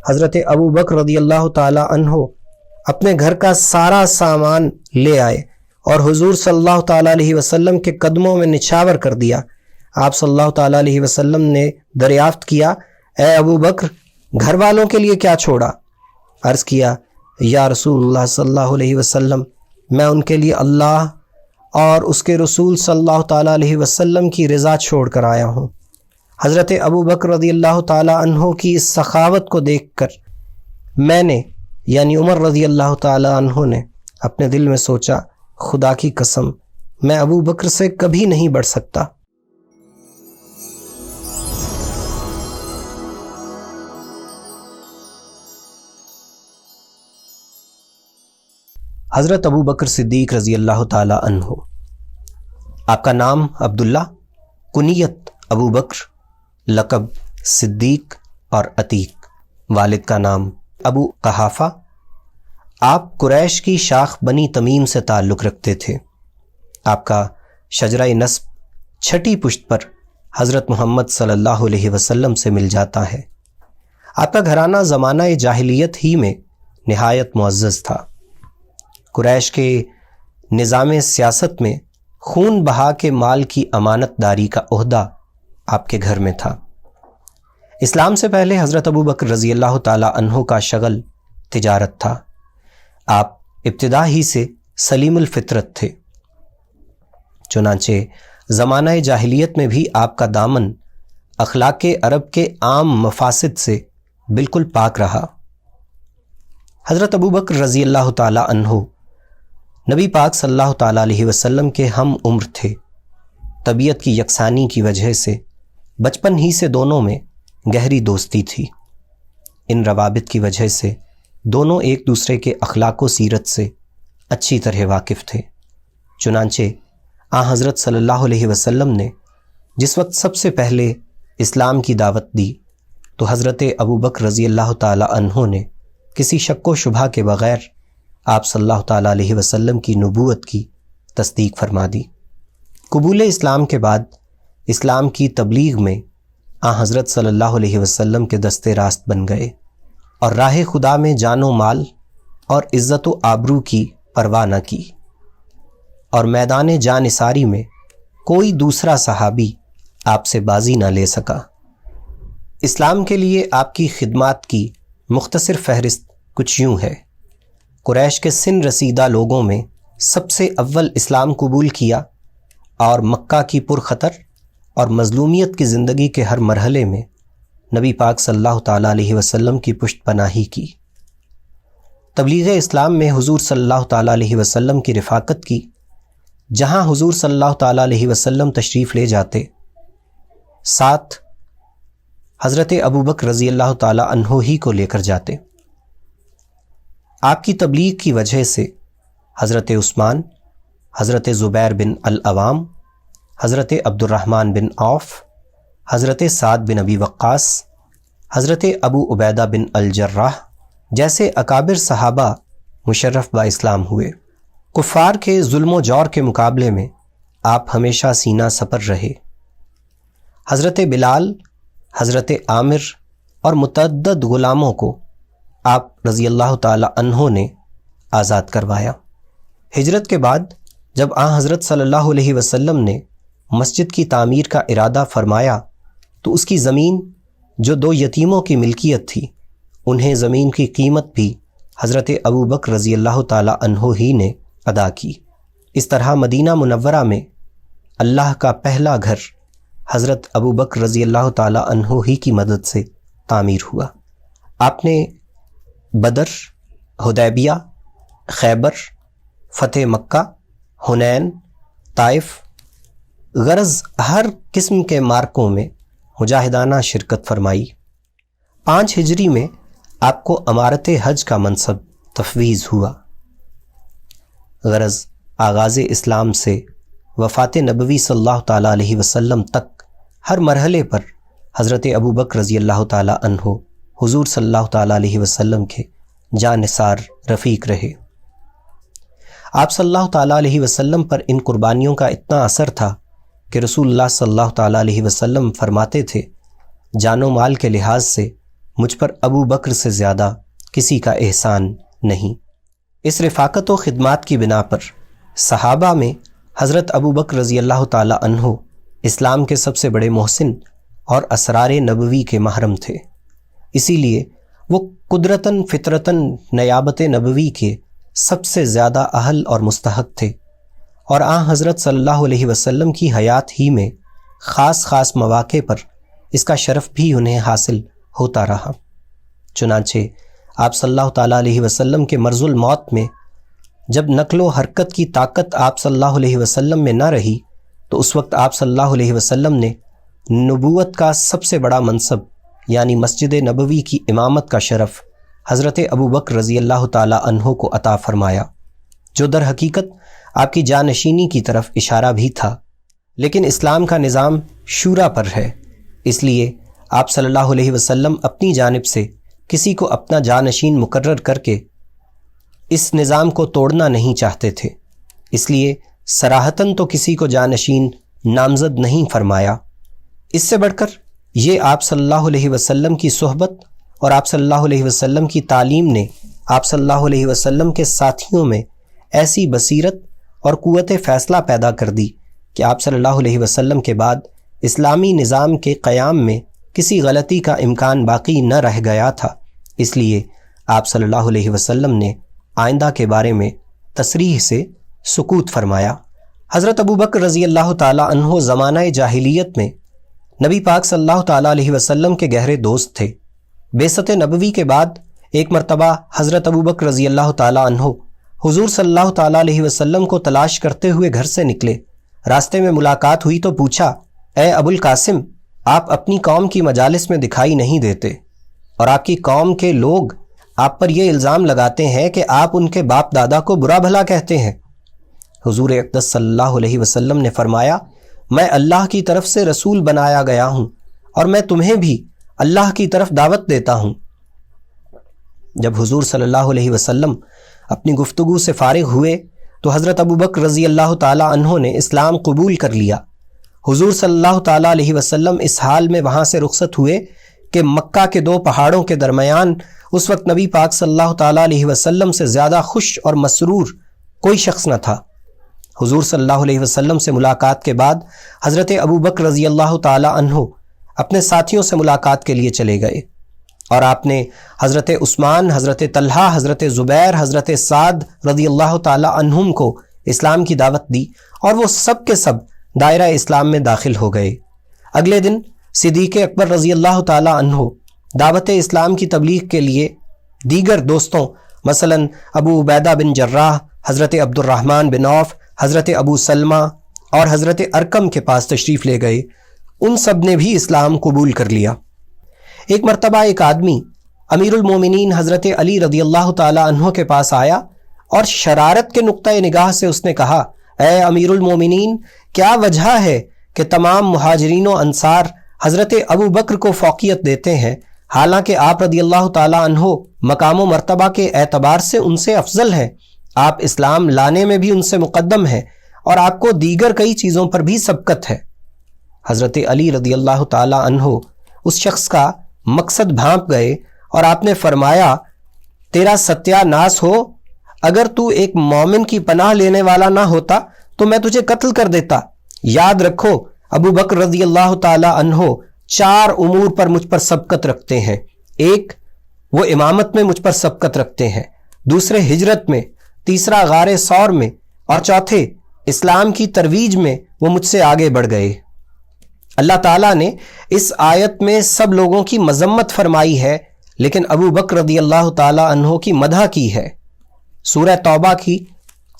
حضرت ابو بکر رضی اللہ تعالی عنہ اپنے گھر کا سارا سامان لے آئے اور حضور صلی اللہ تعالیٰ علیہ وسلم کے قدموں میں نچھاور کر دیا۔ آپ صلی اللہ تعالیٰ علیہ وسلم نے دریافت کیا، اے ابو بکر، گھر والوں کے لیے کیا چھوڑا؟ عرض کیا، یا رسول اللہ صلی اللہ علیہ وسلم، میں ان کے لیے اللہ اور اس کے رسول صلی اللہ تعالیٰ علیہ وسلم کی رضا چھوڑ کر آیا ہوں۔ حضرت ابو بکر رضی اللہ تعالیٰ عنہ کی اس سخاوت کو دیکھ کر میں نے یعنی عمر رضی اللہ تعالیٰ عنہ نے اپنے دل میں سوچا، خدا کی قسم میں ابو بکر سے کبھی نہیں بڑھ سکتا۔ حضرت ابو بکر صدیق رضی اللہ تعالی عنہ، آپ کا نام عبداللہ، کنیت ابو بکر، لقب صدیق اور عتیق، والد کا نام ابو قحافہ۔ آپ قریش کی شاخ بنی تمیم سے تعلق رکھتے تھے۔ آپ کا شجرہ نسب چھٹی پشت پر حضرت محمد صلی اللہ علیہ وسلم سے مل جاتا ہے۔ آپ کا گھرانہ زمانہ جاہلیت ہی میں نہایت معزز تھا۔ قریش کے نظام سیاست میں خون بہا کے مال کی امانت داری کا عہدہ آپ کے گھر میں تھا۔ اسلام سے پہلے حضرت ابو بکر رضی اللہ تعالی عنہ کا شغل تجارت تھا۔ آپ ابتدا ہی سے سلیم الفطرت تھے، چنانچہ زمانہ جاہلیت میں بھی آپ کا دامن اخلاق عرب کے عام مفاسد سے بالکل پاک رہا۔ حضرت ابو بکر رضی اللہ تعالی عنہ نبی پاک صلی اللہ تعالیٰ علیہ وسلم کے ہم عمر تھے۔ طبیعت کی یکسانی کی وجہ سے بچپن ہی سے دونوں میں گہری دوستی تھی۔ ان روابط کی وجہ سے دونوں ایک دوسرے کے اخلاق و سیرت سے اچھی طرح واقف تھے۔ چنانچہ حضرت صلی اللہ علیہ وسلم نے جس وقت سب سے پہلے اسلام کی دعوت دی تو حضرت ابو بکر رضی اللہ تعالی عنہ نے کسی شک و شبہ کے بغیر آپ صلی اللہ تعالیٰ علیہ وسلم کی نبوت کی تصدیق فرما دی۔ قبول اسلام کے بعد اسلام کی تبلیغ میں حضرت صلی اللہ علیہ وسلم کے دستے راست بن گئے اور راہ خدا میں جان و مال اور عزت و آبرو کی پرواہ نہ کی، اور میدان جان نثاری میں کوئی دوسرا صحابی آپ سے بازی نہ لے سکا۔ اسلام کے لیے آپ کی خدمات کی مختصر فہرست کچھ یوں ہے۔ قریش کے سن رسیدہ لوگوں میں سب سے اول اسلام قبول کیا اور مکہ کی پرخطر اور مظلومیت کی زندگی کے ہر مرحلے میں نبی پاک صلی اللہ تعالیٰ علیہ وسلم کی پشت پناہی کی۔ تبلیغ اسلام میں حضور صلی اللہ تعالیٰ علیہ وسلم کی رفاقت کی۔ جہاں حضور صلی اللہ تعالیٰ علیہ وسلم تشریف لے جاتے، ساتھ حضرت ابو بکر رضی اللہ تعالیٰ عنہ ہی کو لے کر جاتے۔ آپ کی تبلیغ کی وجہ سے حضرت عثمان، حضرت زبیر بن العوام، حضرت عبد الرحمن بن عوف، حضرت سعد بن ابی وقاص، حضرت ابو عبیدہ بن الجراح جیسے اکابر صحابہ مشرف با اسلام ہوئے۔ کفار کے ظلم و جور کے مقابلے میں آپ ہمیشہ سینہ سپر رہے۔ حضرت بلال، حضرت عامر اور متعدد غلاموں کو آپ رضی اللہ تعالی عنہ نے آزاد کروایا۔ ہجرت کے بعد جب حضرت صلی اللہ علیہ وسلم نے مسجد کی تعمیر کا ارادہ فرمایا تو اس کی زمین جو 2 یتیموں کی ملکیت تھی، انہیں زمین کی قیمت بھی حضرت ابو بکر رضی اللہ تعالی عنہ ہی نے ادا کی۔ اس طرح مدینہ منورہ میں اللہ کا پہلا گھر حضرت ابو بکر رضی اللہ تعالی عنہ ہی کی مدد سے تعمیر ہوا۔ آپ نے بدر، حدیبیہ، خیبر، فتح مکہ، حنین، طائف، غرض ہر قسم کے مارکوں میں مجاہدانہ شرکت فرمائی۔ 5 ہجری میں آپ کو امارت حج کا منصب تفویض ہوا۔ غرض آغاز اسلام سے وفات نبوی صلی اللہ تعالیٰ علیہ وسلم تک ہر مرحلے پر حضرت ابو بکر رضی اللہ تعالیٰ عنہ حضور صلی اللہ تعالیٰ علیہ وسلم کے جانثار رفیق رہے۔ آپ صلی اللہ تعالیٰ علیہ وسلم پر ان قربانیوں کا اتنا اثر تھا کہ رسول اللہ صلی اللہ تعالیٰ علیہ وسلم فرماتے تھے، جان و مال کے لحاظ سے مجھ پر ابو بکر سے زیادہ کسی کا احسان نہیں۔ اس رفاقت و خدمات کی بنا پر صحابہ میں حضرت ابو بکر رضی اللہ تعالی عنہ اسلام کے سب سے بڑے محسن اور اسرار نبوی کے محرم تھے، اسی لیے وہ قدرتاً فطرتاً نیابت نبوی کے سب سے زیادہ اہل اور مستحق تھے، اور حضرت صلی اللہ علیہ وسلم کی حیات ہی میں خاص مواقع پر اس کا شرف بھی انہیں حاصل ہوتا رہا۔ چنانچہ آپ صلی اللہ تعالیٰ علیہ وسلم کے مرض الموت میں جب نقل و حرکت کی طاقت آپ صلی اللہ علیہ وسلم میں نہ رہی تو اس وقت آپ صلی اللہ علیہ وسلم نے نبوت کا سب سے بڑا منصب یعنی مسجد نبوی کی امامت کا شرف حضرت ابو بکر رضی اللہ تعالی عنہ کو عطا فرمایا، جو در حقیقت آپ کی جانشینی کی طرف اشارہ بھی تھا، لیکن اسلام کا نظام شورا پر ہے، اس لیے آپ صلی اللہ علیہ وسلم اپنی جانب سے کسی کو اپنا جانشین مقرر کر کے اس نظام کو توڑنا نہیں چاہتے تھے، اس لیے صراحتاً تو کسی کو جانشین نامزد نہیں فرمایا۔ اس سے بڑھ کر یہ آپ صلی اللہ علیہ وسلم کی صحبت اور آپ صلی اللہ علیہ وسلم کی تعلیم نے آپ صلی اللہ علیہ وسلم کے ساتھیوں میں ایسی بصیرت اور قوت فیصلہ پیدا کر دی کہ آپ صلی اللہ علیہ وسلم کے بعد اسلامی نظام کے قیام میں کسی غلطی کا امکان باقی نہ رہ گیا تھا، اس لیے آپ صلی اللہ علیہ وسلم نے آئندہ کے بارے میں تصریح سے سکوت فرمایا۔ حضرت ابو بکر رضی اللہ تعالی عنہ زمانہ جاہلیت میں نبی پاک صلی اللہ تعالی علیہ وسلم کے گہرے دوست تھے۔ بعثت نبوی کے بعد ایک مرتبہ حضرت ابو بکر رضی اللہ تعالی عنہ حضور صلی اللہ تعالی علیہ وسلم کو تلاش کرتے ہوئے گھر سے نکلے، راستے میں ملاقات ہوئی تو پوچھا، اے ابو القاسم، آپ اپنی قوم کی مجالس میں دکھائی نہیں دیتے اور آپ کی قوم کے لوگ آپ پر یہ الزام لگاتے ہیں کہ آپ ان کے باپ دادا کو برا بھلا کہتے ہیں۔ حضور اقدس صلی اللہ علیہ وسلم نے فرمایا، میں اللہ کی طرف سے رسول بنایا گیا ہوں اور میں تمہیں بھی اللہ کی طرف دعوت دیتا ہوں۔ جب حضور صلی اللہ علیہ وسلم اپنی گفتگو سے فارغ ہوئے تو حضرت ابو بکر رضی اللہ تعالی عنہ نے اسلام قبول کر لیا۔ حضور صلی اللہ تعالی علیہ وسلم اس حال میں وہاں سے رخصت ہوئے کہ مکہ کے دو پہاڑوں کے درمیان اس وقت نبی پاک صلی اللہ تعالی علیہ وسلم سے زیادہ خوش اور مسرور کوئی شخص نہ تھا۔ حضور صلی اللہ علیہ وسلم سے ملاقات کے بعد حضرت ابو بکر رضی اللہ تعالی عنہ اپنے ساتھیوں سے ملاقات کے لیے چلے گئے اور آپ نے حضرت عثمان، حضرت طلحہ، حضرت زبیر، حضرت سعد رضی اللہ تعالی عنہم کو اسلام کی دعوت دی اور وہ سب کے سب دائرہ اسلام میں داخل ہو گئے۔ اگلے دن صدیق اکبر رضی اللہ تعالی عنہ دعوت اسلام کی تبلیغ کے لیے دیگر دوستوں مثلا ابو عبیدہ بن جراح، حضرت عبد الرحمن بن عوف، حضرت ابو سلمہ اور حضرت ارقم کے پاس تشریف لے گئے، ان سب نے بھی اسلام قبول کر لیا۔ ایک مرتبہ ایک آدمی امیر المومنین حضرت علی رضی اللہ تعالی عنہ کے پاس آیا اور شرارت کے نقطۂ نگاہ سے اس نے کہا، اے امیر المومنین، کیا وجہ ہے کہ تمام مہاجرین و انصار حضرت ابو بکر کو فوقیت دیتے ہیں، حالانکہ آپ رضی اللہ تعالی عنہ مقام و مرتبہ کے اعتبار سے ان سے افضل ہیں، آپ اسلام لانے میں بھی ان سے مقدم ہیں اور آپ کو دیگر کئی چیزوں پر بھی سبقت ہے۔ حضرت علی رضی اللہ تعالی عنہ اس شخص کا مقصد بھانپ گئے اور آپ نے فرمایا، تیرا ستیہ ناس ہو، اگر تو ایک مومن کی پناہ لینے والا نہ ہوتا تو میں تجھے قتل کر دیتا۔ یاد رکھو، ابو بکر رضی اللہ تعالی عنہ 4 امور پر مجھ پر سبقت رکھتے ہیں۔ ایک، وہ امامت میں مجھ پر سبقت رکھتے ہیں، دوسرے ہجرت میں، تیسرا غار ثور میں، اور چوتھے اسلام کی ترویج میں وہ مجھ سے آگے بڑھ گئے۔ اللہ تعالیٰ نے اس آیت میں سب لوگوں کی مذمت فرمائی ہے، لیکن ابو بکر رضی اللہ تعالی عنہ کی مدح کی ہے۔ سورہ توبہ کی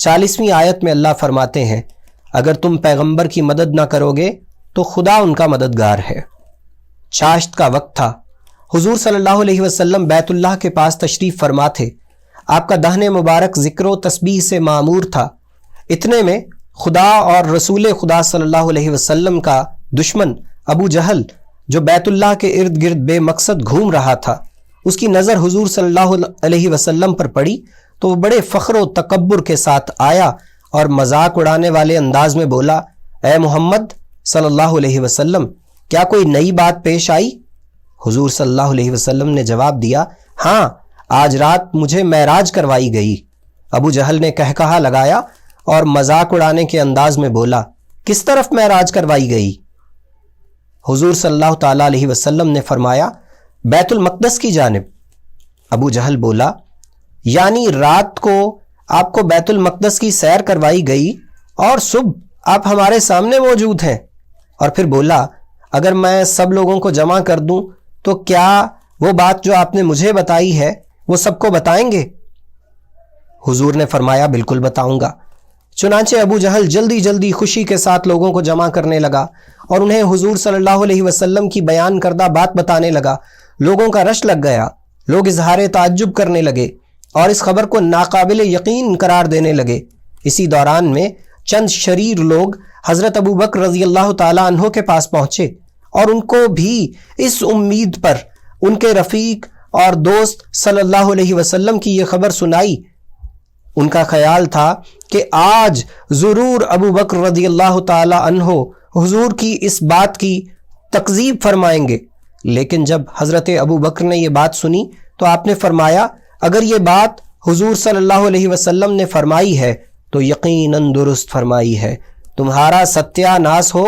40ویں آیت میں اللہ فرماتے ہیں، اگر تم پیغمبر کی مدد نہ کرو گے تو خدا ان کا مددگار ہے۔ چاشت کا وقت تھا، حضور صلی اللہ علیہ وسلم بیت اللہ کے پاس تشریف فرما تھے، آپ کا دہن مبارک ذکر و تسبیح سے معمور تھا۔ اتنے میں خدا اور رسول خدا صلی اللہ علیہ وسلم کا دشمن ابو جہل، جو بیت اللہ کے ارد گرد بے مقصد گھوم رہا تھا، اس کی نظر حضور صلی اللہ علیہ وسلم پر پڑی تو وہ بڑے فخر و تکبر کے ساتھ آیا اور مذاق اڑانے والے انداز میں بولا، اے محمد صلی اللہ علیہ وسلم، کیا کوئی نئی بات پیش آئی؟ حضور صلی اللہ علیہ وسلم نے جواب دیا، ہاں آج رات مجھے معراج کروائی گئی۔ ابو جہل نے کہکہا لگایا اور مذاق اڑانے کے انداز میں بولا، کس طرف معراج کروائی گئی؟ حضور صلی اللہ تعالیٰ علیہ وسلم نے فرمایا، بیت المقدس کی جانب۔ ابو جہل بولا، یعنی رات کو آپ کو بیت المقدس کی سیر کروائی گئی اور صبح آپ ہمارے سامنے موجود ہیں؟ اور پھر بولا، اگر میں سب لوگوں کو جمع کر دوں تو کیا وہ بات جو آپ نے مجھے بتائی ہے وہ سب کو بتائیں گے؟ حضور نے فرمایا، بالکل بتاؤں گا۔ چنانچہ ابو جہل جلدی جلدی خوشی کے ساتھ لوگوں کو جمع کرنے لگا اور انہیں حضور صلی اللہ علیہ وسلم کی بیان کردہ بات بتانے لگا۔ لوگوں کا رش لگ گیا، لوگ اظہار تعجب کرنے لگے اور اس خبر کو ناقابل یقین قرار دینے لگے۔ اسی دوران میں چند شریر لوگ حضرت ابو بکر رضی اللہ تعالیٰ عنہ کے پاس پہنچے اور ان کو بھی اس امید پر ان کے رفیق اور دوست صلی اللہ علیہ وسلم کی یہ خبر سنائی۔ ان کا خیال تھا کہ آج ضرور ابو بکر رضی اللہ تعالی عنہ حضور کی اس بات کی تکذیب فرمائیں گے، لیکن جب حضرت ابو بکر نے یہ بات سنی تو آپ نے فرمایا، اگر یہ بات حضور صلی اللہ علیہ وسلم نے فرمائی ہے تو یقیناً درست فرمائی ہے۔ تمہارا ستیہ ناس ہو،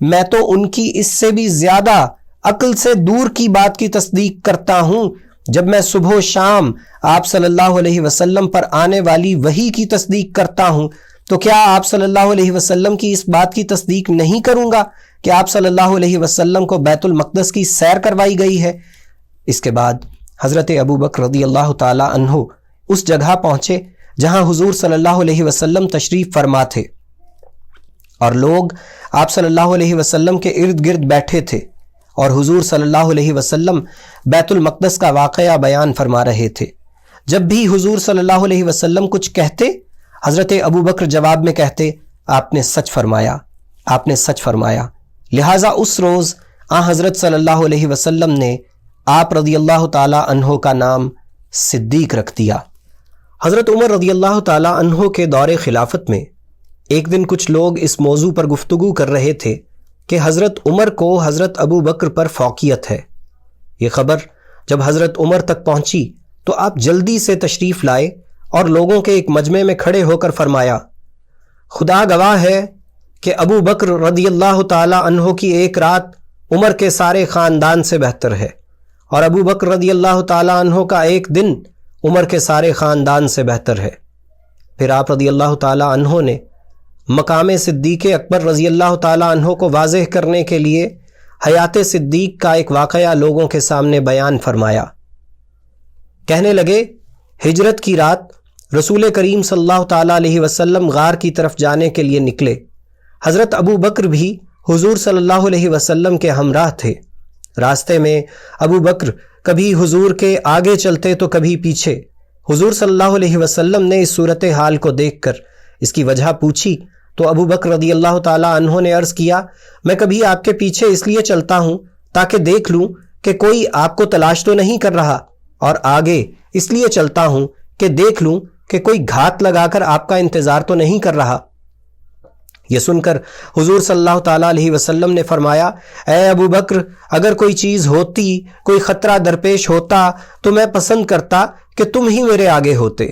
میں تو ان کی اس سے بھی زیادہ عقل سے دور کی بات کی تصدیق کرتا ہوں۔ جب میں صبح و شام آپ صلی اللہ علیہ وسلم پر آنے والی وحی کی تصدیق کرتا ہوں تو کیا آپ صلی اللہ علیہ وسلم کی اس بات کی تصدیق نہیں کروں گا کہ آپ صلی اللہ علیہ وسلم کو بیت المقدس کی سیر کروائی گئی ہے؟ اس کے بعد حضرت ابو بکر رضی اللہ تعالی عنہ اس جگہ پہنچے جہاں حضور صلی اللہ علیہ وسلم تشریف فرما تھے، اور لوگ آپ صلی اللہ علیہ وسلم کے ارد گرد بیٹھے تھے اور حضور صلی اللہ علیہ وسلم بیت المقدس کا واقعہ بیان فرما رہے تھے۔ جب بھی حضور صلی اللہ علیہ وسلم کچھ کہتے، حضرت ابو بکر جواب میں کہتے، آپ نے سچ فرمایا، آپ نے سچ فرمایا۔ لہٰذا اس روز حضرت صلی اللہ علیہ وسلم نے آپ رضی اللہ تعالی عنہ کا نام صدیق رکھ دیا۔ حضرت عمر رضی اللہ تعالی عنہ کے دور خلافت میں ایک دن کچھ لوگ اس موضوع پر گفتگو کر رہے تھے کہ حضرت عمر کو حضرت ابو بکر پر فوقیت ہے۔ یہ خبر جب حضرت عمر تک پہنچی تو آپ جلدی سے تشریف لائے اور لوگوں کے ایک مجمع میں کھڑے ہو کر فرمایا، خدا گواہ ہے کہ ابو بکر رضی اللہ تعالی عنہ کی ایک رات عمر کے سارے خاندان سے بہتر ہے، اور ابو بکر رضی اللہ تعالی عنہ کا ایک دن عمر کے سارے خاندان سے بہتر ہے۔ پھر آپ رضی اللہ تعالی عنہ نے مقام صدیق اکبر رضی اللہ تعالی عنہ کو واضح کرنے کے لیے حیات صدیق کا ایک واقعہ لوگوں کے سامنے بیان فرمایا۔ کہنے لگے، ہجرت کی رات رسول کریم صلی اللہ تعالی علیہ وسلم غار کی طرف جانے کے لیے نکلے۔ حضرت ابو بکر بھی حضور صلی اللہ علیہ وسلم کے ہمراہ تھے۔ راستے میں ابو بکر کبھی حضور کے آگے چلتے تو کبھی پیچھے۔ حضور صلی اللہ علیہ وسلم نے اس صورتحال کو دیکھ کر اس کی وجہ پوچھی تو ابو بکر رضی اللہ تعالی عنہ نے عرض کیا، میں کبھی آپ کے پیچھے اس لیے چلتا ہوں تاکہ دیکھ لوں کہ کوئی آپ کو تلاش تو نہیں کر رہا، اور آگے اس لیے چلتا ہوں کہ دیکھ لوں کہ کوئی گھات لگا کر آپ کا انتظار تو نہیں کر رہا۔ یہ سن کر حضور صلی اللہ تعالیٰ علیہ وسلم نے فرمایا، اے ابو بکر، اگر کوئی چیز ہوتی، کوئی خطرہ درپیش ہوتا تو میں پسند کرتا کہ تم ہی میرے آگے ہوتے۔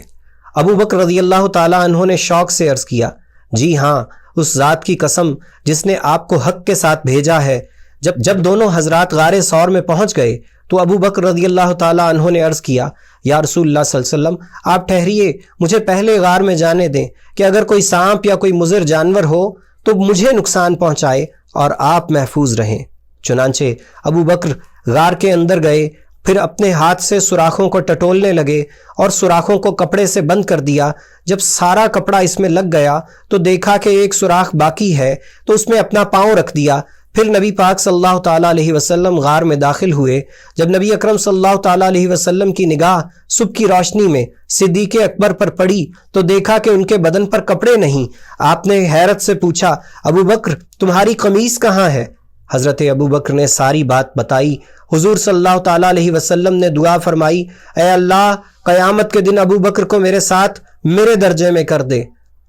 ابو بکر رضی اللہ تعالیٰ عنہ نے شوق سے عرض کیا، جی ہاں، اس ذات کی قسم جس نے آپ کو حق کے ساتھ بھیجا ہے۔ جب دونوں حضرات غار ثور میں پہنچ گئے تو ابو بکر رضی اللہ تعالیٰ عنہ نے عرض کیا، یا رسول اللہ صلی اللہ علیہ وسلم، آپ ٹھہریے، مجھے پہلے غار میں جانے دیں کہ اگر کوئی سانپ یا کوئی مضر جانور ہو تو مجھے نقصان پہنچائے اور آپ محفوظ رہیں۔ چنانچہ ابو بکر غار کے اندر گئے، پھر اپنے ہاتھ سے سوراخوں کو ٹٹولنے لگے اور سوراخوں کو کپڑے سے بند کر دیا۔ جب سارا کپڑا اس میں لگ گیا تو دیکھا کہ ایک سوراخ باقی ہے تو اس میں اپنا پاؤں رکھ دیا۔ پھر نبی پاک صلی اللہ تعالیٰ علیہ وسلم غار میں داخل ہوئے۔ جب نبی اکرم صلی اللہ تعالیٰ علیہ وسلم کی نگاہ صبح کی روشنی میں صدیق اکبر پر پڑی تو دیکھا کہ ان کے بدن پر کپڑے نہیں۔ آپ نے حیرت سے پوچھا، ابو بکر، تمہاری قمیص کہاں ہے؟ حضرت ابو بکر نے ساری بات بتائی۔ حضور صلی اللہ تعالیٰ علیہ وسلم نے دعا فرمائی، اے اللہ، قیامت کے دن ابو بکر کو میرے ساتھ میرے درجے میں کر دے۔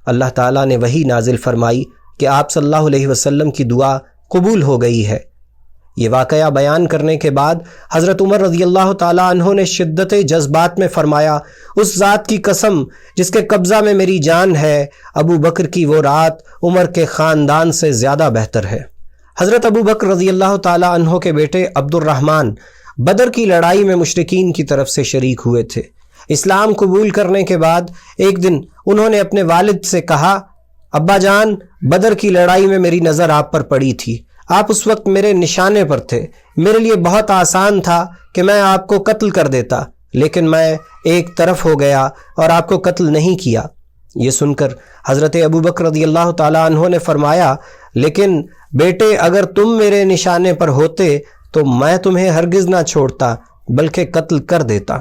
اللہ تعالیٰ نے وحی نازل فرمائی کہ آپ صلی اللہ علیہ وسلم کی دعا قبول ہو گئی ہے۔ یہ واقعہ بیان کرنے کے بعد حضرت عمر رضی اللہ تعالیٰ عنہ نے شدت جذبات میں فرمایا، اس ذات کی قسم جس کے قبضہ میں میری جان ہے، ابو بکر کی وہ رات عمر کے خاندان سے زیادہ بہتر ہے۔ حضرت ابو بکر رضی اللہ تعالیٰ عنہ کے بیٹے عبد الرحمن بدر کی لڑائی میں مشرکین کی طرف سے شریک ہوئے تھے۔ اسلام قبول کرنے کے بعد ایک دن انہوں نے اپنے والد سے کہا، ابا جان، بدر کی لڑائی میں میری نظر آپ پر پڑی تھی، آپ اس وقت میرے نشانے پر تھے، میرے لیے بہت آسان تھا کہ میں آپ کو قتل کر دیتا، لیکن میں ایک طرف ہو گیا اور آپ کو قتل نہیں کیا۔ یہ سن کر حضرت ابو بکر رضی اللہ تعالیٰ عنہ نے فرمایا، لیکن بیٹے اگر تم میرے نشانے پر ہوتے تو میں تمہیں ہرگز نہ چھوڑتا بلکہ قتل کر دیتا۔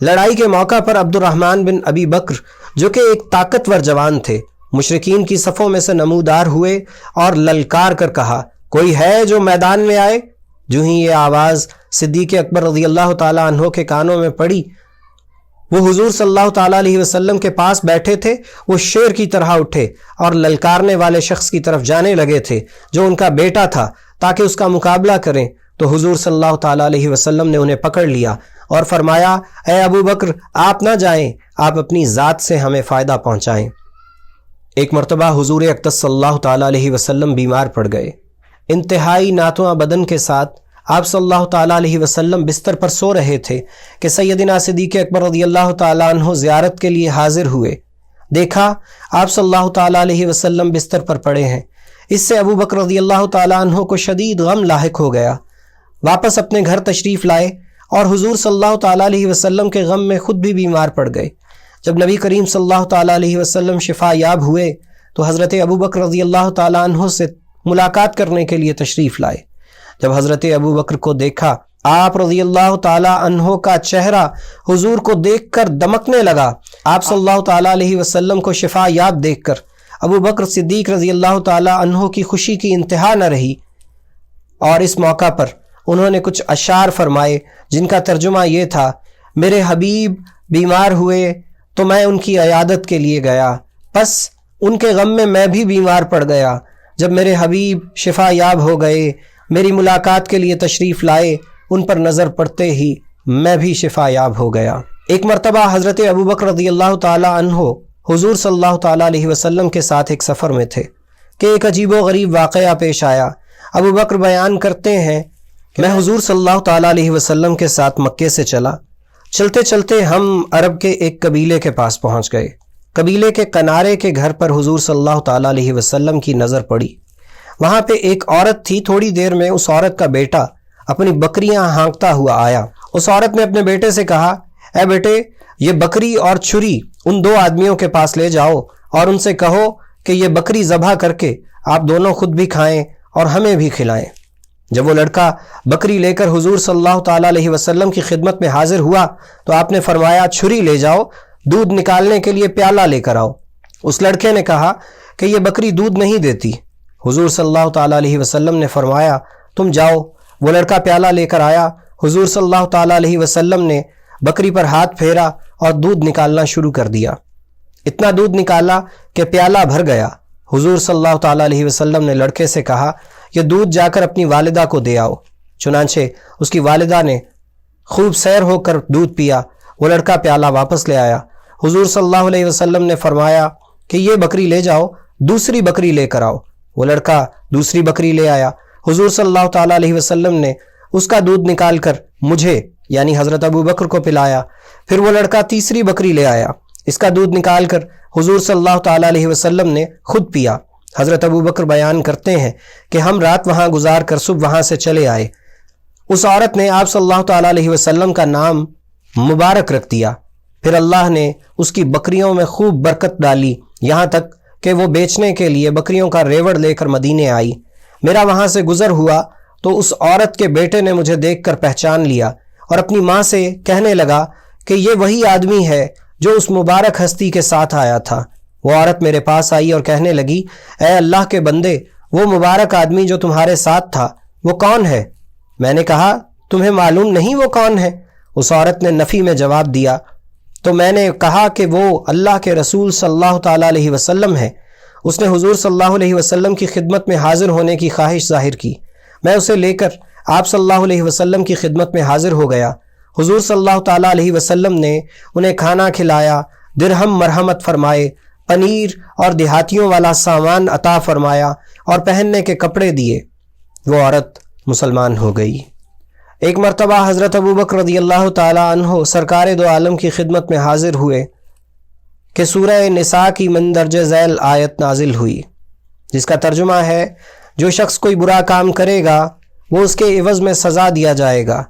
لڑائی کے موقع پر عبد الرحمن بن ابی بکر جو کہ ایک طاقتور جوان تھے، مشرکین کی صفوں میں سے نمودار ہوئے اور للکار کر کہا، کوئی ہے جو میدان میں آئے؟ جو ہی یہ آواز صدیق اکبر رضی اللہ تعالیٰ عنہ کے کانوں میں پڑی، وہ حضور صلی اللہ تعالیٰ علیہ وسلم کے پاس بیٹھے تھے، وہ شیر کی طرح اٹھے اور للکارنے والے شخص کی طرف جانے لگے تھے جو ان کا بیٹا تھا تاکہ اس کا مقابلہ کریں، تو حضور صلی اللہ تعالیٰ علیہ وسلم نے انہیں پکڑ لیا اور فرمایا، اے ابو بکر آپ نہ جائیں، آپ اپنی ذات سے ہمیں فائدہ پہنچائیں۔ ایک مرتبہ حضور اقدس صلی اللہ تعالیٰ علیہ وسلم بیمار پڑ گئے، انتہائی ناتواں بدن کے ساتھ آپ صلی اللہ تعالیٰ علیہ وسلم بستر پر سو رہے تھے کہ سیدنا صدیق اکبر رضی اللہ تعالیٰ عنہ زیارت کے لیے حاضر ہوئے۔ دیکھا آپ صلی اللہ تعالیٰ علیہ وسلم بستر پر پڑے ہیں۔ اس سے ابو بکر رضی اللہ تعالیٰ عنہ کو شدید غم لاحق ہو گیا، واپس اپنے گھر تشریف لائے اور حضور صلی اللہ تعالیٰ علیہ وسلم کے غم میں خود بھی بیمار پڑ گئے۔ جب نبی کریم صلی اللہ تعالیٰ علیہ وسلم شفا یاب ہوئے تو حضرت ابو بکر رضی اللہ تعالیٰ عنہ سے ملاقات کرنے کے لیے تشریف لائے۔ جب حضرت ابو بکر کو دیکھا، آپ رضی اللہ تعالیٰ عنہ کا چہرہ حضور کو دیکھ کر دمکنے لگا۔ آپ صلی اللہ تعالیٰ علیہ وسلم کو شفا یاب دیکھ کر ابو بکر صدیق رضی اللہ تعالیٰ عنہ کی خوشی کی انتہا نہ رہی، اور اس موقع پر انہوں نے کچھ اشعار فرمائے جن کا ترجمہ یہ تھا، میرے حبیب بیمار ہوئے تو میں ان کی عیادت کے لیے گیا، پس ان کے غم میں میں بھی بیمار پڑ گیا۔ جب میرے حبیب شفا یاب ہو گئے، میری ملاقات کے لیے تشریف لائے، ان پر نظر پڑتے ہی میں بھی شفا یاب ہو گیا۔ ایک مرتبہ حضرت ابو بکر رضی اللہ تعالیٰ عنہ حضور صلی اللہ تعالیٰ علیہ وسلم کے ساتھ ایک سفر میں تھے کہ ایک عجیب و غریب واقعہ پیش آیا۔ ابو بکر بیان کرتے ہیں کہ میں حضور صلی اللہ تعالیٰ علیہ وسلم کے ساتھ مکے سے چلا، چلتے چلتے ہم عرب کے ایک قبیلے کے پاس پہنچ گئے۔ قبیلے کے کنارے کے گھر پر حضور صلی اللہ تعالیٰ علیہ وسلم کی نظر پڑی۔ وہاں پہ ایک عورت تھی، تھوڑی دیر میں اس عورت کا بیٹا اپنی بکریاں ہانکتا ہوا آیا۔ اس عورت نے اپنے بیٹے سے کہا، اے بیٹے، یہ بکری اور چھری ان دو آدمیوں کے پاس لے جاؤ اور ان سے کہو کہ یہ بکری ذبح کر کے آپ دونوں خود بھی کھائیں اور ہمیں بھی کھلائیں۔ جب وہ لڑکا بکری لے کر حضور صلی اللہ تعالیٰ علیہ وسلم کی خدمت میں حاضر ہوا تو آپ نے فرمایا، چھری لے جاؤ، دودھ نکالنے کے لیے پیالہ لے کر آؤ۔ اس لڑکے نے کہا کہ یہ بکری دودھ نہیں دیتی۔ حضور صلی اللہ تعالیٰ علیہ وسلم نے فرمایا، تم جاؤ۔ وہ لڑکا پیالہ لے کر آیا۔ حضور صلی اللہ تعالیٰ علیہ وسلم نے بکری پر ہاتھ پھیرا اور دودھ نکالنا شروع کر دیا۔ اتنا دودھ نکالا کہ پیالہ بھر گیا۔ حضور صلی اللہ تعالیٰ علیہ وسلم نے لڑکے سے کہا، یہ دودھ جا کر اپنی والدہ کو دے آؤ۔ چنانچہ اس کی والدہ نے خوب سیر ہو کر دودھ پیا۔ وہ لڑکا پیالہ واپس لے آیا۔ حضور صلی اللہ علیہ وسلم نے فرمایا کہ یہ بکری لے جاؤ، دوسری بکری لے کر آؤ۔ وہ لڑکا دوسری بکری لے آیا۔ حضور صلی اللہ تعالیٰ علیہ وسلم نے اس کا دودھ نکال کر مجھے یعنی حضرت ابو بکر کو پلایا۔ پھر وہ لڑکا تیسری بکری لے آیا۔ اس کا دودھ نکال کر حضور صلی اللہ تعالیٰ علیہ وسلم نے خود پیا۔ حضرت ابو بکر بیان کرتے ہیں کہ ہم رات وہاں گزار کر صبح وہاں سے چلے آئے۔ اس عورت نے آپ صلی اللہ تعالیٰ علیہ وسلم کا نام مبارک رکھ دیا۔ پھر اللہ نے اس کی بکریوں میں خوب برکت ڈالی، یہاں تک کہ وہ بیچنے کے لیے بکریوں کا ریوڑ لے کر مدینے آئی۔ میرا وہاں سے گزر ہوا تو اس عورت کے بیٹے نے مجھے دیکھ کر پہچان لیا اور اپنی ماں سے کہنے لگا کہ یہ وہی آدمی ہے جو اس مبارک ہستی کے ساتھ آیا تھا۔ وہ عورت میرے پاس آئی اور کہنے لگی، اے اللہ کے بندے، وہ مبارک آدمی جو تمہارے ساتھ تھا وہ کون ہے؟ میں نے کہا، تمہیں معلوم نہیں وہ کون ہے؟ اس عورت نے نفی میں جواب دیا۔ تو میں نے کہا کہ وہ اللہ کے رسول صلی اللہ تعالیٰ علیہ وسلم ہے۔ اس نے حضور صلی اللہ علیہ وسلم کی خدمت میں حاضر ہونے کی خواہش ظاہر کی۔ میں اسے لے کر آپ صلی اللہ علیہ وسلم کی خدمت میں حاضر ہو گیا۔ حضور صلی اللہ تعالیٰ علیہ وسلم نے انہیں کھانا کھلایا، درہم مرحمت فرمائے، پنیر اور دیہاتیوں والا سامان عطا فرمایا اور پہننے کے کپڑے دیے۔ وہ عورت مسلمان ہو گئی۔ ایک مرتبہ حضرت ابوبکر رضی اللہ تعالیٰ عنہ سرکار دو عالم کی خدمت میں حاضر ہوئے کہ سورہ نساء کی مندرجہ ذیل آیت نازل ہوئی، جس کا ترجمہ ہے جو شخص کوئی برا کام کرے گا وہ اس کے عوض میں سزا دیا جائے گا،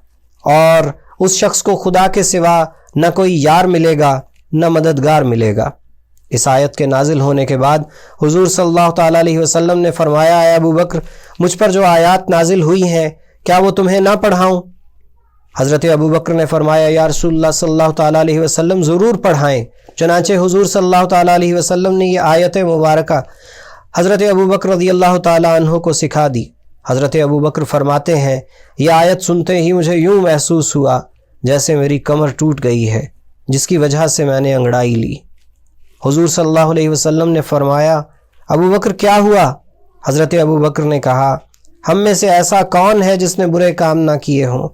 اور اس شخص کو خدا کے سوا نہ کوئی یار ملے گا نہ مددگار ملے گا۔ اس آیت کے نازل ہونے کے بعد حضور صلی اللہ تعالیٰ علیہ وسلم نے فرمایا، اے ابو بکر، مجھ پر جو آیات نازل ہوئی ہیں کیا وہ تمہیں نہ پڑھاؤں؟ حضرت ابو بکر نے فرمایا، یا رسول اللہ صلی اللہ تعالیٰ علیہ وسلم ضرور پڑھائیں۔ چنانچہ حضور صلی اللہ تعالیٰ علیہ وسلم نے یہ آیت مبارکہ حضرت ابو بکر رضی اللہ تعالیٰ عنہ کو سکھا دی۔ حضرت ابو بکر فرماتے ہیں، یہ آیت سنتے ہی مجھے یوں محسوس ہوا جیسے میری کمر ٹوٹ گئی ہے، جس کی وجہ سے میں نے انگڑائی لی۔ حضور صلی اللہ علیہ وسلم نے فرمایا، ابو بکر کیا ہوا؟ حضرت ابو بکر نے کہا، ہم میں سے ایسا کون ہے جس نے برے کام نہ کیے ہوں،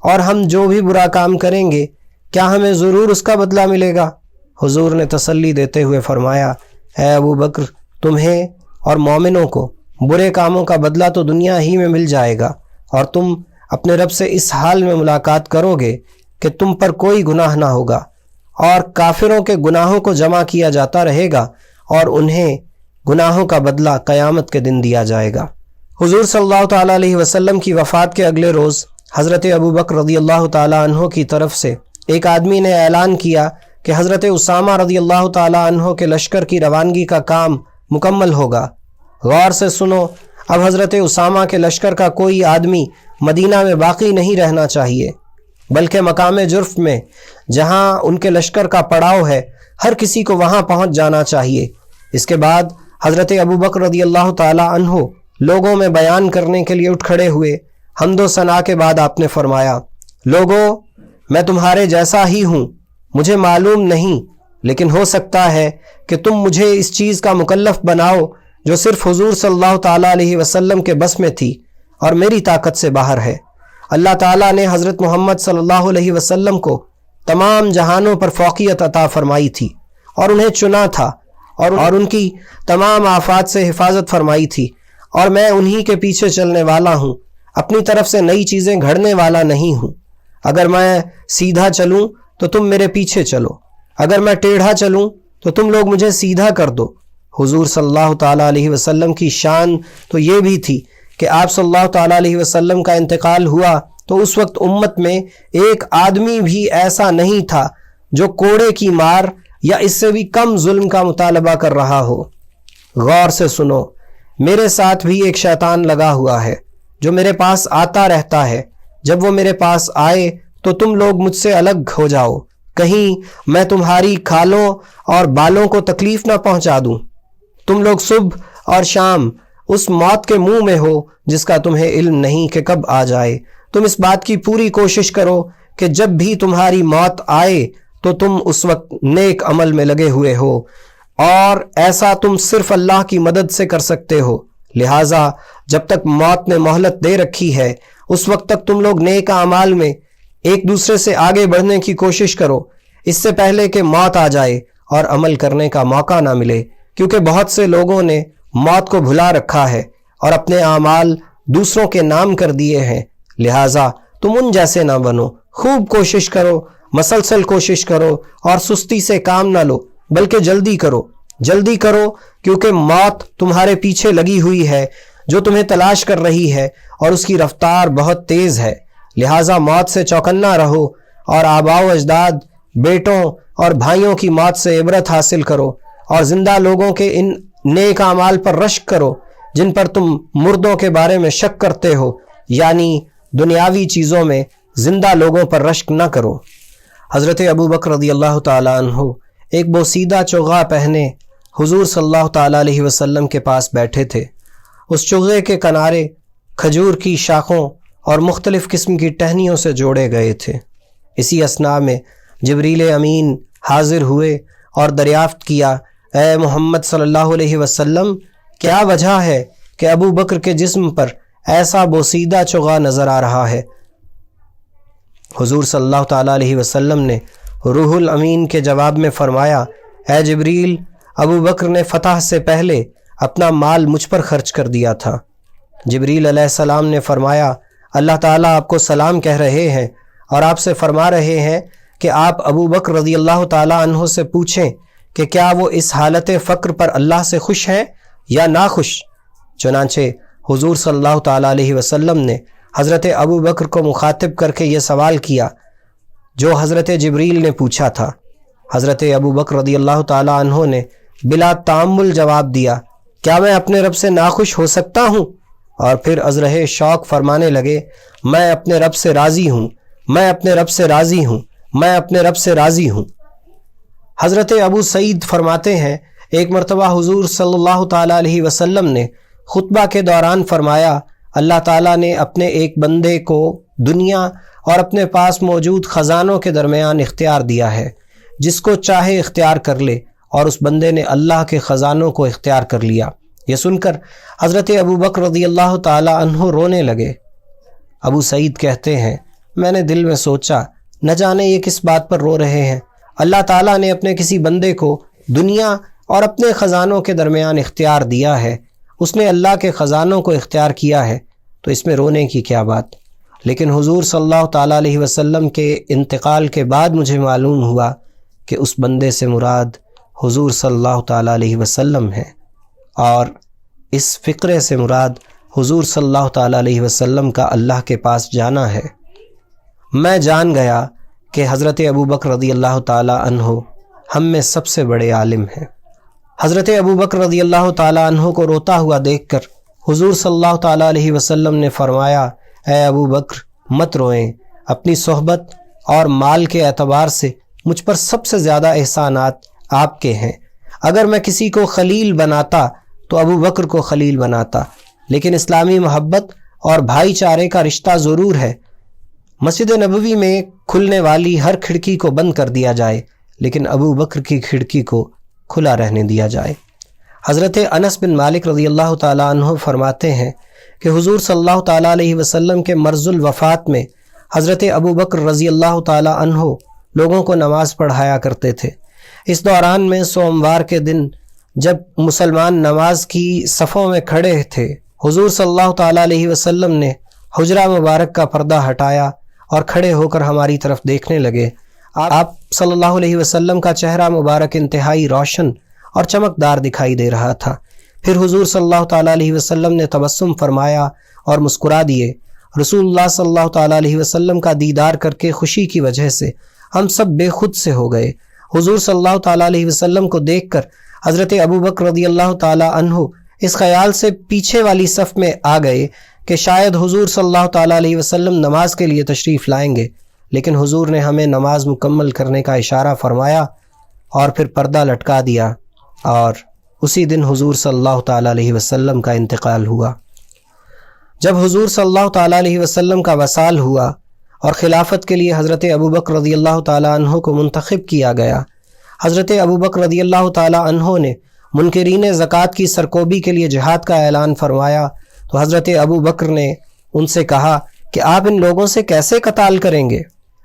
اور ہم جو بھی برا کام کریں گے کیا ہمیں ضرور اس کا بدلہ ملے گا؟ حضور نے تسلی دیتے ہوئے فرمایا، اے ابو بکر، تمہیں اور مومنوں کو برے کاموں کا بدلہ تو دنیا ہی میں مل جائے گا، اور تم اپنے رب سے اس حال میں ملاقات کرو گے کہ تم پر کوئی گناہ نہ ہوگا، اور کافروں کے گناہوں کو جمع کیا جاتا رہے گا اور انہیں گناہوں کا بدلہ قیامت کے دن دیا جائے گا۔ حضور صلی اللہ تعالیٰ علیہ وسلم کی وفات کے اگلے روز حضرت ابو بکر رضی اللہ تعالیٰ عنہ کی طرف سے ایک آدمی نے اعلان کیا کہ حضرت اسامہ رضی اللہ تعالیٰ عنہ کے لشکر کی روانگی کا کام مکمل ہوگا۔ غور سے سنو، اب حضرت اسامہ کے لشکر کا کوئی آدمی مدینہ میں باقی نہیں رہنا چاہیے، بلکہ مقام جرف میں جہاں ان کے لشکر کا پڑاؤ ہے ہر کسی کو وہاں پہنچ جانا چاہیے۔ اس کے بعد حضرت ابو بکر رضی اللہ تعالیٰ عنہ لوگوں میں بیان کرنے کے لیے اٹھ کھڑے ہوئے۔ حمد و ثنا کے بعد آپ نے فرمایا، لوگوں، میں تمہارے جیسا ہی ہوں، مجھے معلوم نہیں، لیکن ہو سکتا ہے کہ تم مجھے اس چیز کا مکلف بناؤ جو صرف حضور صلی اللہ تعالیٰ علیہ وسلم کے بس میں تھی اور میری طاقت سے باہر ہے۔ اللہ تعالیٰ نے حضرت محمد صلی اللہ علیہ وسلم کو تمام جہانوں پر فوقیت عطا فرمائی تھی اور انہیں چنا تھا اور ان کی تمام آفات سے حفاظت فرمائی تھی، اور میں انہی کے پیچھے چلنے والا ہوں، اپنی طرف سے نئی چیزیں گھڑنے والا نہیں ہوں۔ اگر میں سیدھا چلوں تو تم میرے پیچھے چلو، اگر میں ٹیڑھا چلوں تو تم لوگ مجھے سیدھا کر دو۔ حضور صلی اللہ تعالیٰ علیہ وسلم کی شان تو یہ بھی تھی کہ آپ صلی اللہ تعالیٰ علیہ وسلم کا انتقال ہوا تو اس وقت امت میں ایک آدمی بھی ایسا نہیں تھا جو کوڑے کی مار یا اس سے بھی کم ظلم کا مطالبہ کر رہا ہو۔ غور سے سنو، میرے ساتھ بھی ایک شیطان لگا ہوا ہے جو میرے پاس آتا رہتا ہے، جب وہ میرے پاس آئے تو تم لوگ مجھ سے الگ ہو جاؤ، کہیں میں تمہاری کھالوں اور بالوں کو تکلیف نہ پہنچا دوں۔ تم لوگ صبح اور شام اس موت کے منہ میں ہو جس کا تمہیں علم نہیں کہ کب آ جائے۔ تم اس بات کی پوری کوشش کرو کہ جب بھی تمہاری موت آئے تو تم اس وقت نیک عمل میں لگے ہوئے ہو، اور ایسا تم صرف اللہ کی مدد سے کر سکتے ہو۔ لہٰذا جب تک موت نے مہلت دے رکھی ہے اس وقت تک تم لوگ نیک اعمال میں ایک دوسرے سے آگے بڑھنے کی کوشش کرو، اس سے پہلے کہ موت آ جائے اور عمل کرنے کا موقع نہ ملے، کیونکہ بہت سے لوگوں نے موت کو بھلا رکھا ہے اور اپنے اعمال دوسروں کے نام کر دیے ہیں۔ لہٰذا تم ان جیسے نہ بنو، خوب کوشش کرو، مسلسل کوشش کرو، اور سستی سے کام نہ لو، بلکہ جلدی کرو، کیونکہ موت تمہارے پیچھے لگی ہوئی ہے جو تمہیں تلاش کر رہی ہے، اور اس کی رفتار بہت تیز ہے۔ لہٰذا موت سے چوکنا رہو، اور آباء و اجداد، بیٹوں اور بھائیوں کی موت سے عبرت حاصل کرو، اور زندہ لوگوں کے ان نیک اعمال پر رشک کرو جن پر تم مردوں کے بارے میں شک کرتے ہو، یعنی دنیاوی چیزوں میں زندہ لوگوں پر رشک نہ کرو۔ حضرت ابو بکر رضی اللہ تعالیٰ عنہ ایک بوسیدہ چوغا پہنے حضور صلی اللہ تعالیٰ علیہ وسلم کے پاس بیٹھے تھے۔ اس چوغے کے کنارے کھجور کی شاخوں اور مختلف قسم کی ٹہنیوں سے جوڑے گئے تھے۔ اسی اثناء میں جبریل امین حاضر ہوئے اور دریافت کیا، اے محمد صلی اللہ علیہ وسلم، کیا وجہ ہے کہ ابو بکر کے جسم پر ایسا بوسیدہ چغا نظر آ رہا ہے۔ حضور صلی اللہ تعالیٰ علیہ وسلم نے روح الامین کے جواب میں فرمایا، اے جبریل، ابو بکر نے فتح سے پہلے اپنا مال مجھ پر خرچ کر دیا تھا۔ جبریل علیہ السلام نے فرمایا، اللہ تعالیٰ آپ کو سلام کہہ رہے ہیں اور آپ سے فرما رہے ہیں کہ آپ ابو بکر رضی اللہ تعالیٰ عنہ سے پوچھیں کہ کیا وہ اس حالت فقر پر اللہ سے خوش ہیں یا ناخوش۔ چنانچہ حضور صلی اللہ تعالیٰ علیہ وسلم نے حضرت ابو بکر کو مخاطب کر کے یہ سوال کیا جو حضرت جبریل نے پوچھا تھا۔ حضرت ابو بکر رضی اللہ تعالیٰ عنہ نے بلا تعمل جواب دیا، کیا میں اپنے رب سے ناخوش ہو سکتا ہوں؟ اور پھر ازرہ شوق فرمانے لگے، میں اپنے رب سے راضی ہوں، میں اپنے رب سے راضی ہوں، میں اپنے رب سے راضی ہوں۔ حضرت ابو سعید فرماتے ہیں، ایک مرتبہ حضور صلی اللہ تعالیٰ علیہ وسلم نے خطبہ کے دوران فرمایا، اللہ تعالیٰ نے اپنے ایک بندے کو دنیا اور اپنے پاس موجود خزانوں کے درمیان اختیار دیا ہے، جس کو چاہے اختیار کر لے، اور اس بندے نے اللہ کے خزانوں کو اختیار کر لیا۔ یہ سن کر حضرت ابو بکر رضی اللہ تعالیٰ عنہ رونے لگے۔ ابو سعید کہتے ہیں، میں نے دل میں سوچا، نہ جانے یہ کس بات پر رو رہے ہیں۔ اللہ تعالیٰ نے اپنے کسی بندے کو دنیا اور اپنے خزانوں کے درمیان اختیار دیا ہے، اس نے اللہ کے خزانوں کو اختیار کیا ہے، تو اس میں رونے کی کیا بات؟ لیکن حضور صلی اللہ تعالیٰ علیہ وسلم کے انتقال کے بعد مجھے معلوم ہوا کہ اس بندے سے مراد حضور صلی اللہ تعالیٰ علیہ وسلم ہے، اور اس فقرے سے مراد حضور صلی اللہ تعالیٰ علیہ وسلم کا اللہ کے پاس جانا ہے۔ میں جان گیا کہ حضرت ابو بکر رضی اللہ تعالیٰ عنہ ہم میں سب سے بڑے عالم ہیں۔ حضرت ابو بکر رضی اللہ تعالیٰ عنہ کو روتا ہوا دیکھ کر حضور صلی اللہ تعالیٰ علیہ وسلم نے فرمایا، اے ابو بکر مت روئیں، اپنی صحبت اور مال کے اعتبار سے مجھ پر سب سے زیادہ احسانات آپ کے ہیں۔ اگر میں کسی کو خلیل بناتا تو ابو بکر کو خلیل بناتا، لیکن اسلامی محبت اور بھائی چارے کا رشتہ ضرور ہے۔ مسجد نبوی میں کھلنے والی ہر کھڑکی کو بند کر دیا جائے، لیکن ابو بکر کی کھڑکی کو کھلا رہنے دیا جائے۔ حضرت انس بن مالک رضی اللہ تعالیٰ عنہ فرماتے ہیں کہ حضور صلی اللہ تعالیٰ علیہ وسلم کے مرض الوفات میں حضرت ابو بکر رضی اللہ تعالیٰ عنہ لوگوں کو نماز پڑھایا کرتے تھے۔ اس دوران میں سوموار کے دن جب مسلمان نماز کی صفوں میں کھڑے تھے، حضور صلی اللہ تعالیٰ علیہ وسلم نے حجرہ مبارک کا پردہ ہٹایا اور کھڑے ہو کر ہماری طرف دیکھنے لگے۔ آپ صلی اللہ علیہ وسلم کا چہرہ مبارک انتہائی روشن اور چمکدار دکھائی دے رہا تھا۔ پھر حضور صلی اللہ تعالیٰ علیہ وسلم نے تبسم فرمایا اور مسکرا دیے۔ رسول اللہ صلی اللہ تعالیٰ علیہ وسلم کا دیدار کر کے خوشی کی وجہ سے ہم سب بے خود سے ہو گئے۔ حضور صلی اللہ تعالیٰ علیہ وسلم کو دیکھ کر حضرت ابو بکر رضی اللہ تعالیٰ عنہ اس خیال سے پیچھے والی صف میں آ گئے کہ شاید حضور صلی اللہ تعالیٰ علیہ وسلم نماز کے لیے تشریف لائیں گے، لیکن حضور نے ہمیں نماز مکمل کرنے کا اشارہ فرمایا اور پھر پردہ لٹکا دیا، اور اسی دن حضور صلی اللہ تعالیٰ علیہ وسلم کا انتقال ہوا۔ جب حضور صلی اللہ تعالیٰ علیہ وسلم کا وصال ہوا اور خلافت کے لیے حضرت ابو بکر رضی اللہ تعالیٰ عنہ کو منتخب کیا گیا، حضرت ابو بکر رضی اللہ تعالیٰ عنہ نے منکرین زکوٰۃ کی سرکوبی کے لیے جہاد کا اعلان فرمایا، تو حضرت ابو بکر نے ان سے کہا کہ آپ ان لوگوں سے کیسے قتال کریں گے؟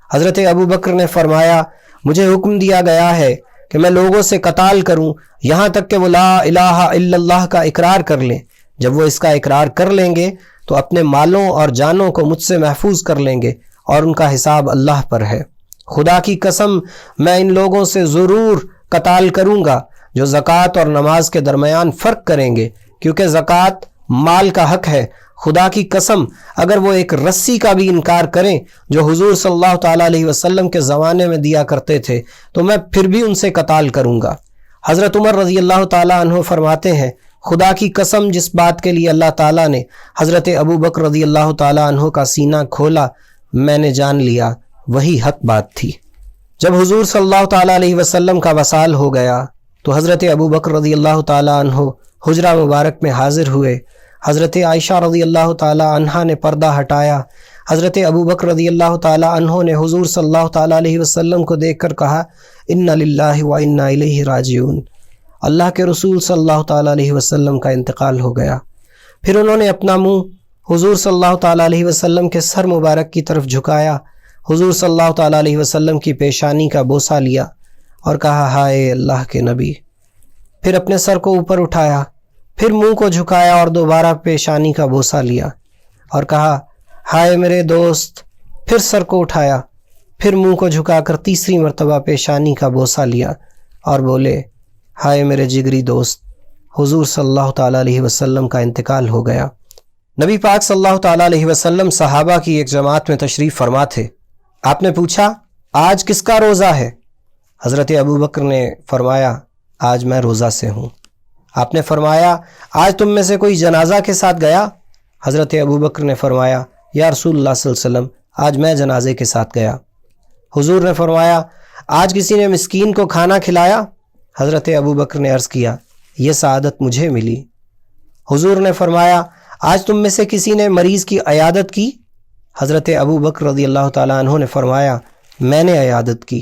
حضرت ابو بکر نے فرمایا، مجھے حکم دیا گیا ہے کہ میں لوگوں سے قتال کروں یہاں تک کہ وہ لا الہ الا اللہ کا اقرار کر لیں۔ جب وہ اس کا اقرار کر لیں گے تو اپنے مالوں اور جانوں کو مجھ سے محفوظ کر لیں گے، اور ان کا حساب اللہ پر ہے۔ خدا کی قسم میں ان لوگوں سے ضرور قتال کروں گا جو زکوٰۃ اور نماز کے درمیان فرق کریں گے، کیونکہ زکوٰۃ مال کا حق ہے۔ خدا کی قسم اگر وہ ایک رسی کا بھی انکار کریں جو حضور صلی اللہ تعالیٰ علیہ وسلم کے زمانے میں دیا کرتے تھے تو میں پھر بھی ان سے قتال کروں گا۔ حضرت عمر رضی اللہ تعالیٰ عنہ فرماتے ہیں، خدا کی قسم جس بات کے لیے اللہ تعالیٰ نے حضرت ابو بکر رضی اللہ تعالیٰ عنہ کا سینہ کھولا میں نے جان لیا وہی حق بات تھی۔ جب حضور صلی اللہ تعالیٰ علیہ وسلم کا وصال ہو گیا تو حضرت ابو بکر رضی اللہ تعالیٰ عنہ حجرہ مبارک میں حاضر ہوئے۔ حضرت عائشہ رضی اللہ تعالیٰ عنہا نے پردہ ہٹایا۔ حضرت ابو بکر رضی اللہ تعالیٰ عنہ نے حضور صلی اللہ تعالیٰ علیہ وسلم کو دیکھ کر کہا، انا للہ و انا الیہ راجعون۔ اللہ کے رسول صلی اللہ تعالیٰ علیہ وسلم کا انتقال ہو گیا۔ پھر انہوں نے اپنا منہ حضور صلی اللہ تعالیٰ علیہ وسلم کے سر مبارک کی طرف جھکایا، حضور صلی اللہ تعالیٰ علیہ وسلم کی پیشانی کا بوسہ لیا اور کہا ہائے اللہ کے نبی، پھر اپنے سر کو اوپر اٹھایا، پھر منہ کو جھکایا اور دوبارہ پیشانی کا بوسہ لیا اور کہا ہائے میرے دوست، پھر سر کو اٹھایا، پھر منہ کو جھکا کر تیسری مرتبہ پیشانی کا بوسہ لیا اور بولے ہائے میرے جگری دوست، حضور صلی اللہ تعالیٰ علیہ وسلم کا انتقال ہو گیا۔ نبی پاک صلی اللہ تعالیٰ علیہ وسلم صحابہ کی ایک جماعت میں تشریف فرما تھے۔ آپ نے پوچھا آج کس کا روزہ ہے؟ حضرت ابو بکر نے فرمایا آج میں روزہ سے ہوں۔ آپ نے فرمایا آج تم میں سے کوئی جنازہ کے ساتھ گیا؟ حضرت ابو بکر نے فرمایا یا رسول اللہ صلی اللہ علیہ وسلم آج میں جنازے کے ساتھ گیا۔ حضور نے فرمایا آج کسی نے مسکین کو کھانا کھلایا؟ حضرت ابو بکر نے عرض کیا یہ سعادت مجھے ملی۔ حضور نے فرمایا آج تم میں سے کسی نے مریض کی عیادت کی؟ حضرت ابو بکر رضی اللہ تعالیٰ عنہ نے فرمایا میں نے عیادت کی۔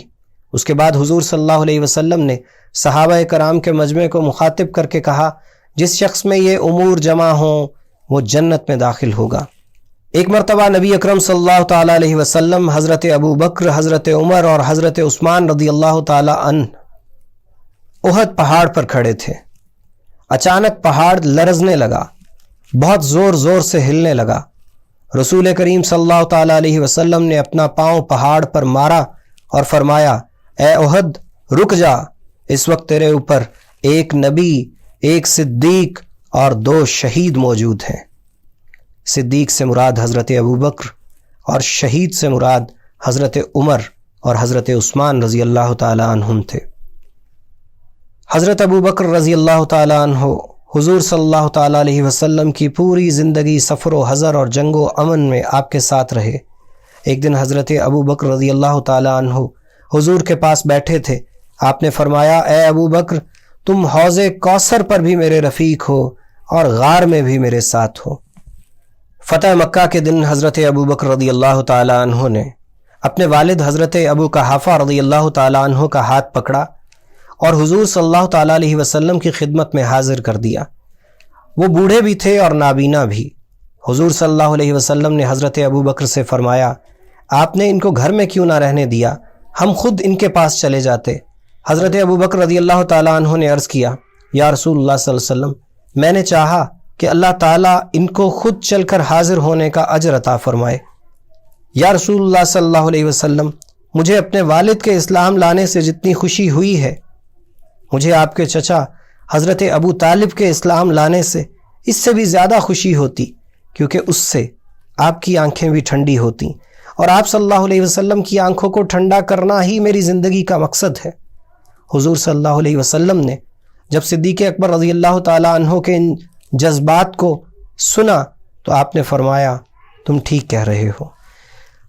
اس کے بعد حضور صلی اللہ علیہ وسلم نے صحابہ کرام کے مجمع کو مخاطب کر کے کہا جس شخص میں یہ امور جمع ہوں وہ جنت میں داخل ہوگا۔ ایک مرتبہ نبی اکرم صلی اللہ تعالیٰ علیہ وسلم حضرت ابو بکر، حضرت عمر اور حضرت عثمان رضی اللہ تعالیٰ عنہ احد پہاڑ پر کھڑے تھے۔ اچانک پہاڑ لرزنے لگا، بہت زور زور سے ہلنے لگا۔ رسول کریم صلی اللہ تعالیٰ علیہ وسلم نے اپنا پاؤں پہاڑ پر مارا اور فرمایا اے احد رک جا، اس وقت تیرے اوپر ایک نبی، ایک صدیق اور 2 شہید موجود ہیں۔ صدیق سے مراد حضرت ابو بکر اور شہید سے مراد حضرت عمر اور حضرت عثمان رضی اللہ تعالیٰ عنہم تھے۔ حضرت ابو بکر رضی اللہ تعالیٰ عنہ حضور صلی اللہ تعالیٰ علیہ وسلم کی پوری زندگی سفر و حضر اور جنگ و امن میں آپ کے ساتھ رہے۔ ایک دن حضرت ابو بکر رضی اللہ تعالیٰ عنہ حضور کے پاس بیٹھے تھے۔ آپ نے فرمایا اے ابو بکر تم حوض کوثر پر بھی میرے رفیق ہو اور غار میں بھی میرے ساتھ ہو۔ فتح مکہ کے دن حضرت ابو بکر رضی اللہ تعالیٰ عنہ نے اپنے والد حضرت ابو قحافہ رضی اللہ تعالیٰ عنہ کا ہاتھ پکڑا اور حضور صلی اللہ تعالیٰ علیہ وسلم کی خدمت میں حاضر کر دیا۔ وہ بوڑھے بھی تھے اور نابینا بھی۔ حضور صلی اللہ علیہ وسلم نے حضرت ابو بکر سے فرمایا آپ نے ان کو گھر میں کیوں نہ رہنے دیا، ہم خود ان کے پاس چلے جاتے۔ حضرت ابو بکر رضی اللہ تعالیٰ عنہ نے عرض کیا یا رسول اللہ صلی اللہ علیہ وسلم میں نے چاہا کہ اللہ تعالیٰ ان کو خود چل کر حاضر ہونے کا اجر عطا فرمائے۔ یا رسول اللہ صلی اللہ علیہ وسلم مجھے اپنے والد کے اسلام لانے سے جتنی خوشی ہوئی ہے، مجھے آپ کے چچا حضرت ابو طالب کے اسلام لانے سے اس سے بھی زیادہ خوشی ہوتی، کیونکہ اس سے آپ کی آنکھیں بھی ٹھنڈی ہوتی، اور آپ صلی اللہ علیہ وسلم کی آنکھوں کو ٹھنڈا کرنا ہی میری زندگی کا مقصد ہے۔ حضور صلی اللہ علیہ وسلم نے جب صدیق اکبر رضی اللہ تعالیٰ عنہ کے ان جذبات کو سنا تو آپ نے فرمایا تم ٹھیک کہہ رہے ہو۔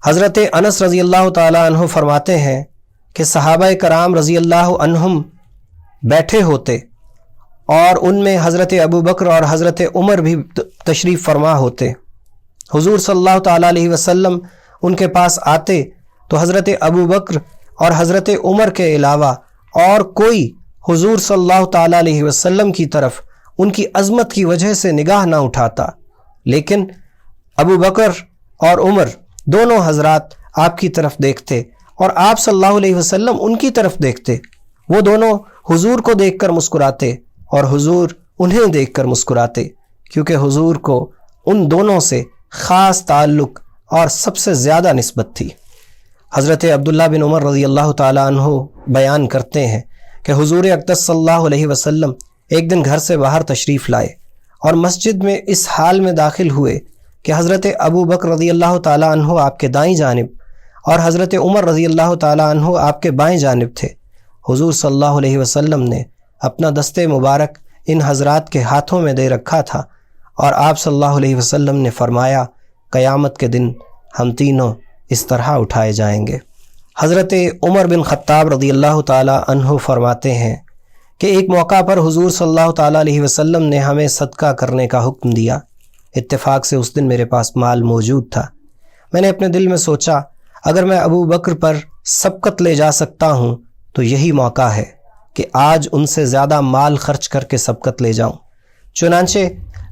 حضرت انس رضی اللہ تعالیٰ عنہ فرماتے ہیں کہ صحابہ کرام رضی اللہ عنہم بیٹھے ہوتے اور ان میں حضرت ابو بکر اور حضرت عمر بھی تشریف فرما ہوتے۔ حضور صلی اللہ تعالیٰ علیہ وسلم ان کے پاس آتے تو حضرت ابو بکر اور حضرت عمر کے علاوہ اور کوئی حضور صلی اللہ تعالیٰ علیہ وسلم کی طرف ان کی عظمت کی وجہ سے نگاہ نہ اٹھاتا، لیکن ابو بکر اور عمر دونوں حضرات آپ کی طرف دیکھتے اور آپ صلی اللہ علیہ وسلم ان کی طرف دیکھتے۔ وہ دونوں حضور کو دیکھ کر مسکراتے اور حضور انہیں دیکھ کر مسکراتے، کیونکہ حضور کو ان دونوں سے خاص تعلق اور سب سے زیادہ نسبت تھی۔ حضرت عبداللہ بن عمر رضی اللہ تعالیٰ عنہ بیان کرتے ہیں کہ حضور اقدس صلی اللہ علیہ وسلم ایک دن گھر سے باہر تشریف لائے اور مسجد میں اس حال میں داخل ہوئے کہ حضرت ابو بکر رضی اللہ تعالیٰ عنہ آپ کے دائیں جانب اور حضرت عمر رضی اللہ تعالیٰ عنہ آپ کے بائیں جانب تھے۔ حضور صلی اللہ علیہ وسلم نے اپنا دست مبارک ان حضرات کے ہاتھوں میں دے رکھا تھا اور آپ صلی اللہ علیہ وسلم نے فرمایا قیامت کے دن ہم تینوں اس طرح اٹھائے جائیں گے۔ حضرت عمر بن خطاب رضی اللہ تعالیٰ عنہ فرماتے ہیں کہ ایک موقع پر حضور صلی اللہ تعالیٰ علیہ وسلم نے ہمیں صدقہ کرنے کا حکم دیا۔ اتفاق سے اس دن میرے پاس مال موجود تھا۔ میں نے اپنے دل میں سوچا اگر میں ابو بکر پر سبقت لے جا سکتا ہوں تو یہی موقع ہے کہ آج ان سے زیادہ مال خرچ کر کے سبقت لے جاؤں۔ چنانچہ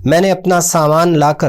میں نے اپنا سامان لا کر